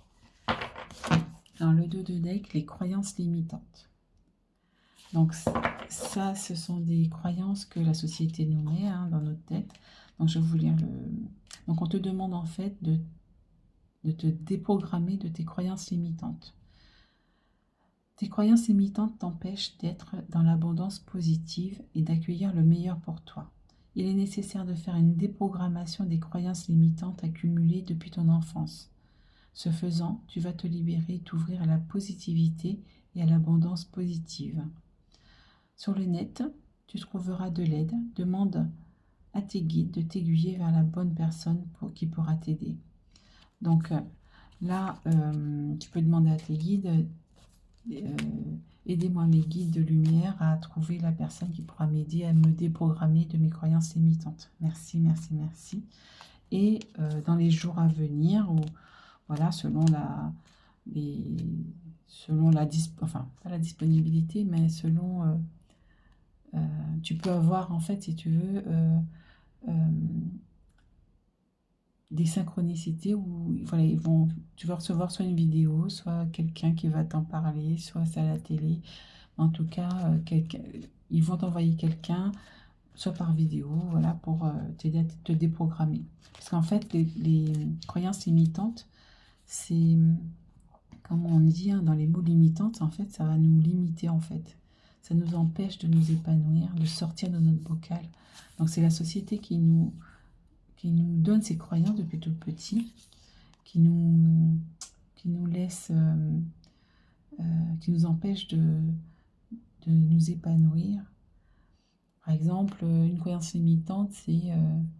Dans le dos de deck, les croyances limitantes. Donc ça, ce sont des croyances que la société nous met dans notre tête. Donc je vais vous lire Donc on te demande en fait de te déprogrammer de tes croyances limitantes. Tes croyances limitantes t'empêchent d'être dans l'abondance positive et d'accueillir le meilleur pour toi. Il est nécessaire de faire une déprogrammation des croyances limitantes accumulées depuis ton enfance. Ce faisant, tu vas te libérer et t'ouvrir à la positivité et à l'abondance positive. Sur le net, tu trouveras de l'aide. Demande à tes guides de t'aiguiller vers la bonne personne qui pourra t'aider. Donc là, tu peux demander à tes guides, aidez-moi mes guides de lumière à trouver la personne qui pourra m'aider à me déprogrammer de mes croyances limitantes. Merci, merci, merci. Et dans les jours à venir, ou voilà, selon enfin, pas la disponibilité, mais selon, tu peux avoir, en fait, si tu veux, des synchronicités où voilà, tu vas recevoir soit une vidéo, soit quelqu'un qui va t'en parler, soit c'est à la télé. En tout cas, ils vont t'envoyer quelqu'un, soit par vidéo, voilà, pour t'aider à te déprogrammer. Parce qu'en fait, les croyances limitantes, c'est, comme on dit dans les mots limitantes, en fait, ça va nous limiter, en fait. Ça nous empêche de nous épanouir, de sortir de notre bocal. Donc c'est la société qui nous donne ces croyances depuis tout petit, qui nous laisse, qui nous empêche de nous épanouir. Par exemple, une croyance limitante, c'est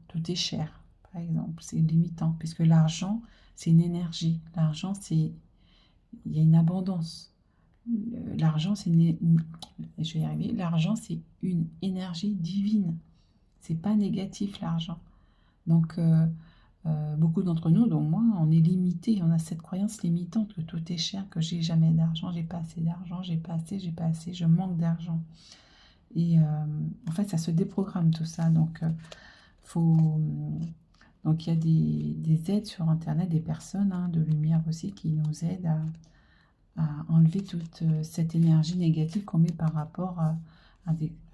tout est cher, par exemple. C'est limitant, puisque l'argent, c'est une énergie. L'argent, il y a une abondance. L'argent, je vais y arriver. L'argent, c'est une énergie divine. C'est pas négatif, l'argent. Donc, beaucoup d'entre nous, dont moi, on est limité. On a cette croyance limitante que tout est cher, que j'ai jamais d'argent, j'ai pas assez d'argent, j'ai pas assez, je manque d'argent. Et en fait, ça se déprogramme tout ça. Donc, donc il y a des aides sur Internet, des personnes de lumière aussi qui nous aident à enlever toute cette énergie négative qu'on met par rapport à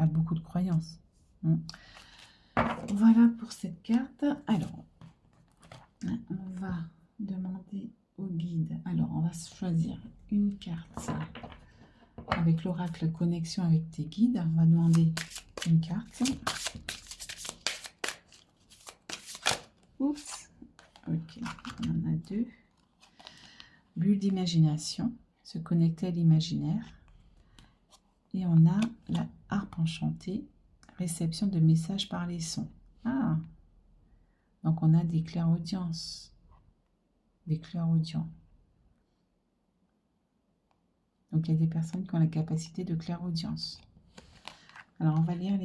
beaucoup de croyances. Voilà pour cette carte. Alors, on va demander au guide. Alors, on va choisir une carte avec l'oracle connexion avec tes guides. On va demander une carte. Oups. Ok, on en a deux. Bulle d'imagination, se connecter à l'imaginaire. Et on a la harpe enchantée, réception de messages par les sons. Ah, donc on a des clairaudiences. Des clairaudients. Donc il y a des personnes qui ont la capacité de clairaudience. Alors on va lire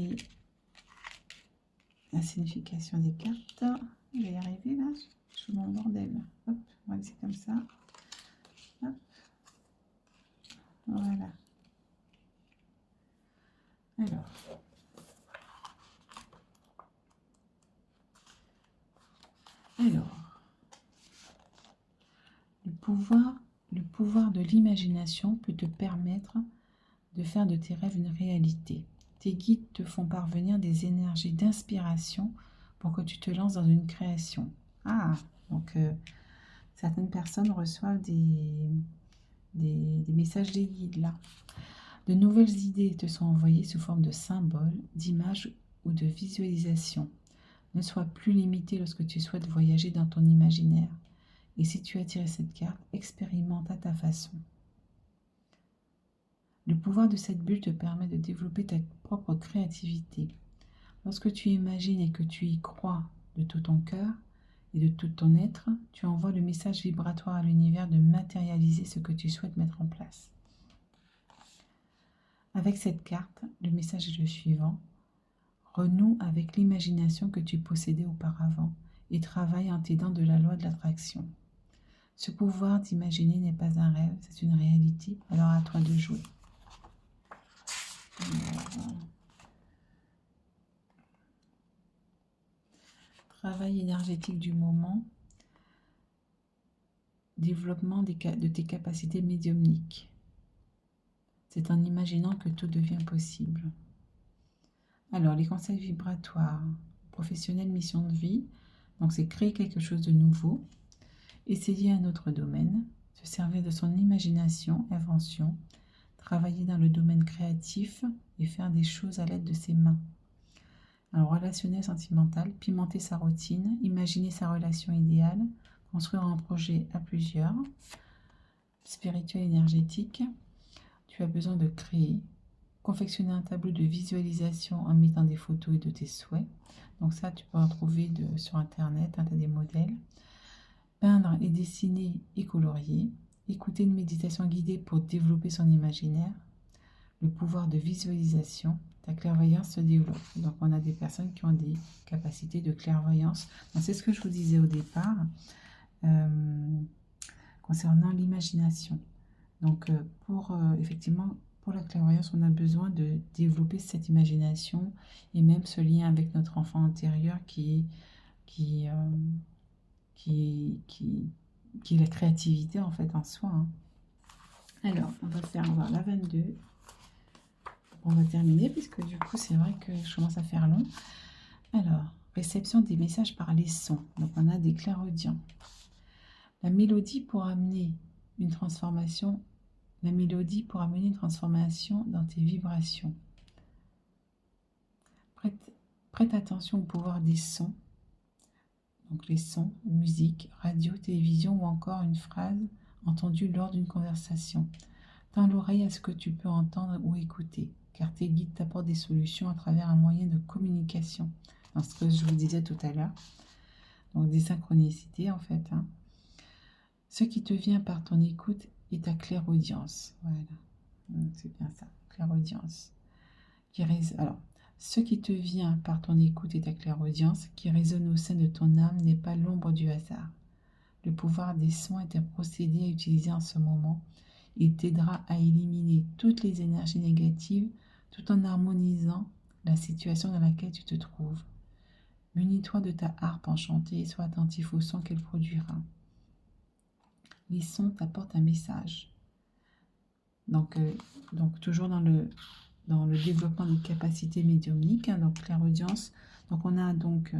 la signification des cartes. Je vais y arriver là, je fais mon bordel. Hop, on va laisser comme ça. Hop. Voilà. Alors, le pouvoir de l'imagination peut te permettre de faire de tes rêves une réalité. Tes guides te font parvenir des énergies d'inspiration pour que tu te lances dans une création. Ah, donc certaines personnes reçoivent des messages des guides là. De nouvelles idées te sont envoyées sous forme de symboles, d'images ou de visualisations. Ne sois plus limité lorsque tu souhaites voyager dans ton imaginaire. Et si tu as tiré cette carte, expérimente à ta façon. Le pouvoir de cette bulle te permet de développer ta propre créativité. Lorsque tu imagines et que tu y crois de tout ton cœur et de tout ton être, tu envoies le message vibratoire à l'univers de matérialiser ce que tu souhaites mettre en place. Avec cette carte, le message est le suivant. Renoue avec l'imagination que tu possédais auparavant et travaille en t'aidant de la loi de l'attraction. Ce pouvoir d'imaginer n'est pas un rêve, c'est une réalité, alors à toi de jouer. Travail énergétique du moment, développement de tes capacités médiumniques. C'est en imaginant que tout devient possible. Alors, les conseils vibratoires, professionnels, mission de vie, donc c'est créer quelque chose de nouveau, essayer un autre domaine, se servir de son imagination, invention, travailler dans le domaine créatif et faire des choses à l'aide de ses mains. Alors, relationnel, sentimental, pimenter sa routine, imaginer sa relation idéale, construire un projet à plusieurs, spirituel, énergétique, tu as besoin de créer, confectionner un tableau de visualisation en mettant des photos et de tes souhaits. Donc ça, tu peux en trouver sur Internet, tu as des modèles. Peindre et dessiner et colorier. Écouter une méditation guidée pour développer son imaginaire. Le pouvoir de visualisation. Ta clairvoyance se développe. Donc on a des personnes qui ont des capacités de clairvoyance. C'est ce que je vous disais au départ. concernant l'imagination. Donc, effectivement, pour la clairvoyance, on a besoin de développer cette imagination et même ce lien avec notre enfant intérieur qui, euh, qui est la créativité en fait en soi. Hein. Alors, on va faire voir la 22. On va terminer puisque du coup, c'est vrai que je commence à faire long. Alors, réception des messages par les sons. Donc, on a des clairaudients. La mélodie pour amener une transformation. La mélodie pour amener une transformation dans tes vibrations. Prête attention au pouvoir des sons. Donc les sons, musique, radio, télévision ou encore une phrase entendue lors d'une conversation. Tends l'oreille à ce que tu peux entendre ou écouter, car tes guides t'apportent des solutions à travers un moyen de communication. Dans ce que je vous disais tout à l'heure. Donc des synchronicités en fait. Hein. Ce qui te vient par ton écoute est ta clairaudience. Voilà, c'est bien ça, clairaudience. Alors, ce qui te vient par ton écoute et ta clairaudience, qui résonne au sein de ton âme, n'est pas l'ombre du hasard. Le pouvoir des sons est un procédé à utiliser en ce moment. Il t'aidera à éliminer toutes les énergies négatives tout en harmonisant la situation dans laquelle tu te trouves. Munis-toi de ta harpe enchantée et sois attentif au son qu'elle produira. Les sons t'apportent un message. Donc toujours dans le développement des capacités médiumniques, hein, donc clairaudience. Donc on a donc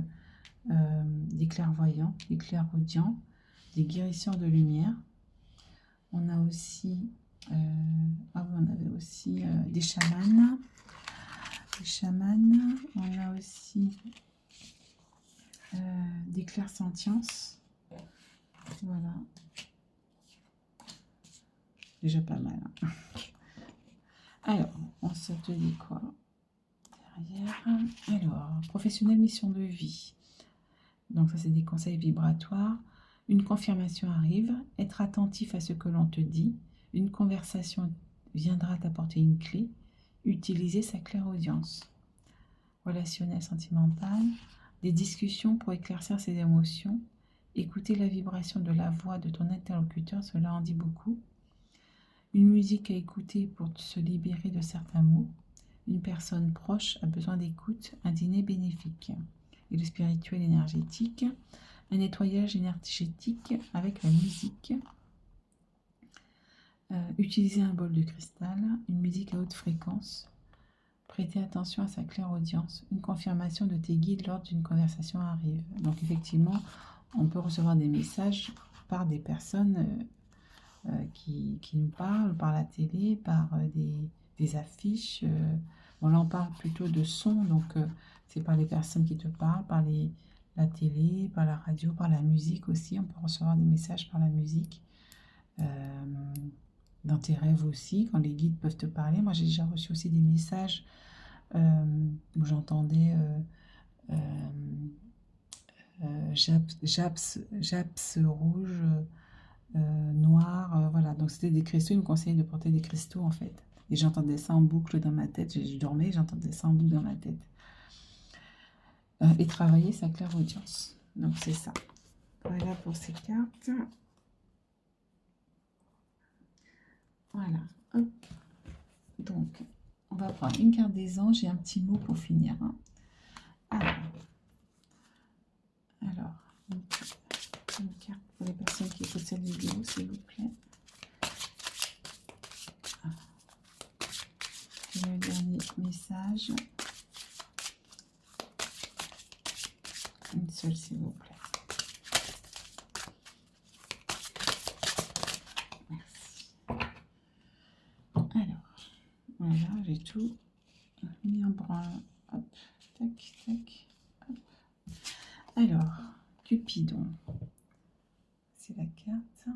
des clairvoyants, des clairaudients, des guérisseurs de lumière. On a aussi, des chamans. On a aussi des clairsentiences. Voilà. Déjà pas mal. Hein. Alors, on se dit quoi derrière? Alors, professionnel, mission de vie. Donc ça, c'est des conseils vibratoires. Une confirmation arrive. Être attentif à ce que l'on te dit. Une conversation viendra t'apporter une clé. Utiliser sa clairaudience. Relationnel, sentimental. Des discussions pour éclaircir ses émotions. Écouter la vibration de la voix de ton interlocuteur, cela en dit beaucoup. Une musique à écouter pour se libérer de certains mots. Une personne proche a besoin d'écoute, un dîner bénéfique. Et le spirituel énergétique, un nettoyage énergétique avec la musique. Utiliser un bol de cristal, une musique à haute fréquence. Prêter attention à sa clairaudience. Une confirmation de tes guides lors d'une conversation arrive. Donc effectivement, on peut recevoir des messages par des personnes qui nous parlent par la télé, par des affiches. Bon, là, on parle plutôt de son, donc c'est par les personnes qui te parlent, par la télé, par la radio, par la musique aussi. On peut recevoir des messages par la musique. Dans tes rêves aussi, quand les guides peuvent te parler. Moi, j'ai déjà reçu aussi des messages où j'entendais Japs rouge, noir, voilà. Donc c'était des cristaux, ils me conseillaient de porter des cristaux en fait. Et j'entendais ça en boucle dans ma tête. Je dormais, j'entendais ça en boucle dans ma tête. Et travailler sa clairaudience. Donc c'est ça. Voilà pour ces cartes. Voilà. Hop. Donc, on va prendre une carte des anges et un petit mot pour finir. Hein. Alors, une carte pour les personnes qui écoutent cette vidéo, s'il vous plaît. Et le dernier message. Une seule, s'il vous plaît. Merci. Alors, voilà, j'ai tout mis en branle. Hop, tac, tac, hop. Alors, Cupidon. C'est la carte.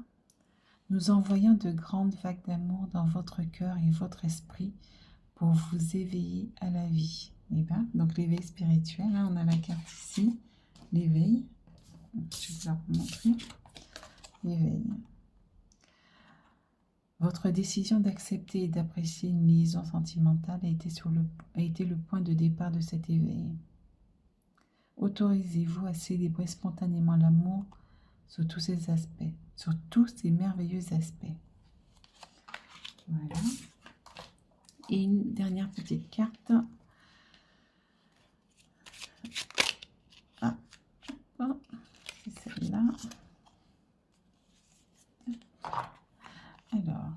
Nous envoyons de grandes vagues d'amour dans votre cœur et votre esprit pour vous éveiller à la vie. Et bien, donc l'éveil spirituel, hein, on a la carte ici, l'éveil. Je vais vous montrer. L'éveil. Votre décision d'accepter et d'apprécier une liaison sentimentale a été le point de départ de cet éveil. Autorisez-vous à célébrer spontanément l'amour sur tous ces aspects, sur tous ces merveilleux aspects. Voilà. Et une dernière petite carte. Ah, c'est celle-là. Alors,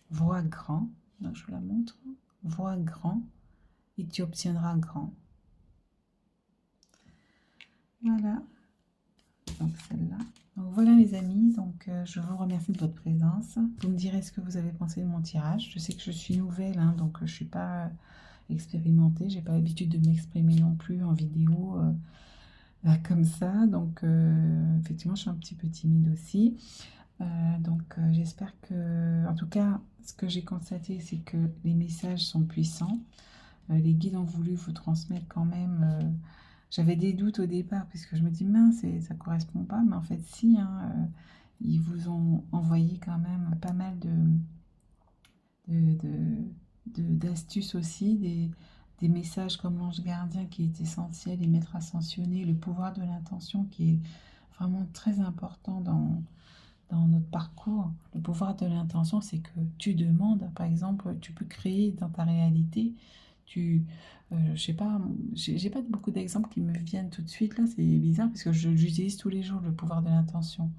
vois grand, donc je vous la montre. Vois grand et tu obtiendras grand. Voilà. Donc celle-là. Donc voilà les amis, donc je vous remercie de votre présence. Vous me direz ce que vous avez pensé de mon tirage. Je sais que je suis nouvelle, hein, donc je ne suis pas expérimentée. J'ai pas l'habitude de m'exprimer non plus en vidéo comme ça. Donc effectivement, je suis un petit peu timide aussi. J'espère que, en tout cas, ce que j'ai constaté, c'est que les messages sont puissants. Les guides ont voulu vous transmettre quand même. J'avais des doutes au départ, puisque je me dis, mince, ça correspond pas. Mais en fait, si, hein, ils vous ont envoyé quand même pas mal d'astuces aussi, des messages comme l'ange gardien qui est essentiel, les maîtres ascensionnés, le pouvoir de l'intention qui est vraiment très important dans notre parcours. Le pouvoir de l'intention, c'est que tu demandes, par exemple, tu peux créer dans ta réalité. Je sais pas, j'ai pas beaucoup d'exemples qui me viennent tout de suite là, c'est bizarre parce que j'utilise tous les jours le pouvoir de l'intention.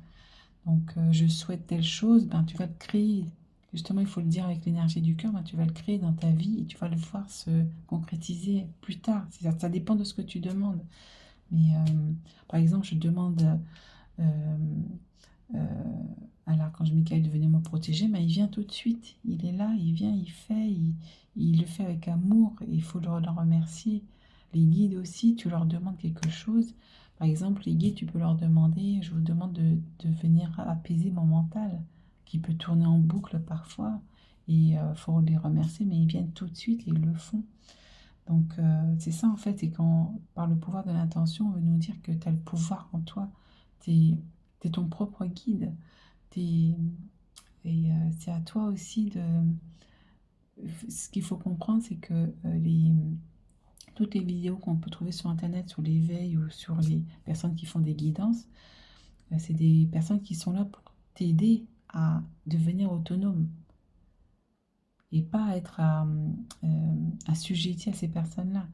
Donc, je souhaite telle chose, ben tu vas le créer. Justement, il faut le dire avec l'énergie du cœur, ben, tu vas le créer dans ta vie et tu vas le voir se concrétiser plus tard. Ça dépend de ce que tu demandes. Mais par exemple, je demande euh, à l'archange Michael de venir me protéger, mais il vient tout de suite. Il est là, il vient, il fait, il le fait avec amour et il faut le remercier. Les guides aussi, tu leur demandes quelque chose. Par exemple, les guides, tu peux leur demander, je vous demande de venir apaiser mon mental, qui peut tourner en boucle parfois. Et il faut les remercier, mais ils viennent tout de suite et ils le font. Donc, c'est ça en fait, et quand, par le pouvoir de l'intention, on veut nous dire que tu as le pouvoir en toi, tu es ton propre guide, et c'est à toi aussi de... Ce qu'il faut comprendre, c'est que toutes les vidéos qu'on peut trouver sur Internet, sur l'éveil ou sur les personnes qui font des guidances, c'est des personnes qui sont là pour t'aider à devenir autonome et pas être assujetti à ces personnes-là.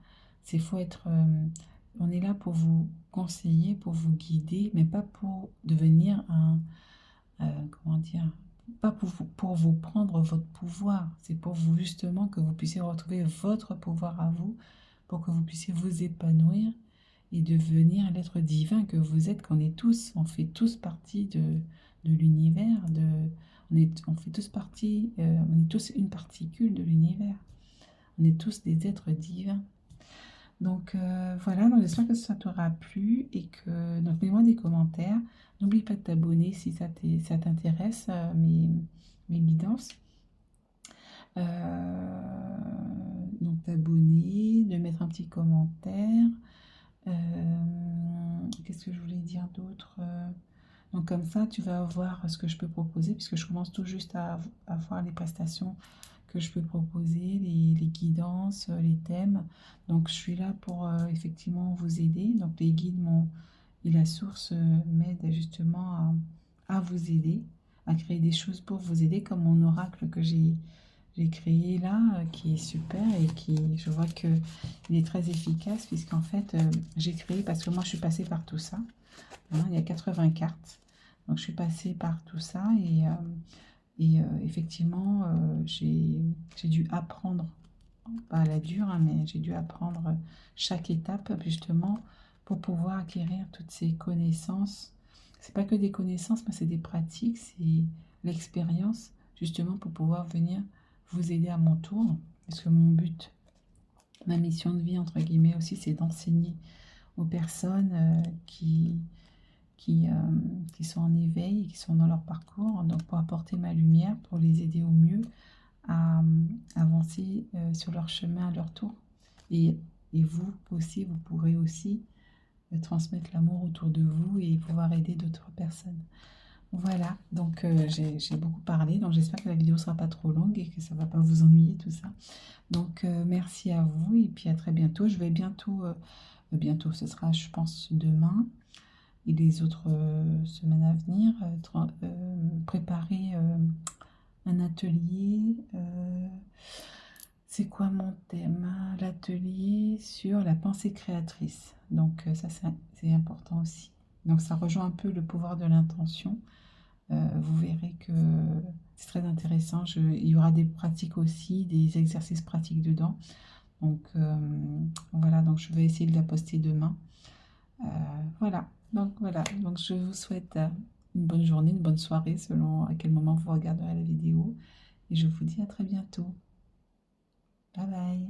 Faut être, on est là pour vous conseiller, pour vous guider, mais pas pour devenir comment dire, pas pour vous prendre votre pouvoir. C'est pour vous justement que vous puissiez retrouver votre pouvoir à vous, pour que vous puissiez vous épanouir et devenir l'être divin que vous êtes, qu'on est tous. On fait tous partie de l'univers, on fait tous partie, on est tous une particule de l'univers. On est tous des êtres divins. Donc voilà, donc j'espère que ça t'aura plu et que donc mets-moi des commentaires. N'oublie pas de t'abonner si ça t'intéresse, mes guidances. Donc t'abonner, de mettre un petit commentaire. Qu'est-ce que je voulais dire d'autre? Donc comme ça, tu vas voir ce que je peux proposer, puisque je commence tout juste à voir les prestations que je peux proposer, les guidances, les thèmes. Donc je suis là pour effectivement vous aider. Donc les guides et la source m'aident justement à vous aider, à créer des choses pour vous aider, comme mon oracle que j'ai créé là, qui est super et je vois que il est très efficace, puisqu'en fait, j'ai créé, parce que moi je suis passée par tout ça, hein, il y a 80 cartes, donc je suis passée par tout ça, et effectivement, j'ai dû apprendre, pas à la dure, hein, mais j'ai dû apprendre chaque étape, justement, pour pouvoir acquérir toutes ces connaissances. C'est pas que des connaissances, mais c'est des pratiques, c'est l'expérience, justement, pour pouvoir venir vous aider à mon tour, parce que mon but, ma mission de vie, entre guillemets aussi, c'est d'enseigner aux personnes qui sont en éveil et qui sont dans leur parcours, donc pour apporter ma lumière, pour les aider au mieux à avancer sur leur chemin à leur tour. Et vous aussi, vous pourrez aussi transmettre l'amour autour de vous et pouvoir aider d'autres personnes. Voilà, donc j'ai beaucoup parlé, donc j'espère que la vidéo ne sera pas trop longue et que ça ne va pas vous ennuyer tout ça. Donc merci à vous et puis à très bientôt. Je vais bientôt, ce sera je pense demain. et les autres semaines à venir, préparer un atelier. C'est quoi mon thème? L'atelier sur la pensée créatrice. Donc ça, c'est important aussi. Donc ça rejoint un peu le pouvoir de l'intention. Vous verrez que c'est très intéressant. Il y aura des pratiques aussi, des exercices pratiques dedans. Donc voilà, donc je vais essayer de la poster demain. Voilà, donc je vous souhaite une bonne journée, une bonne soirée selon à quel moment vous regarderez la vidéo. Et je vous dis à très bientôt. Bye bye.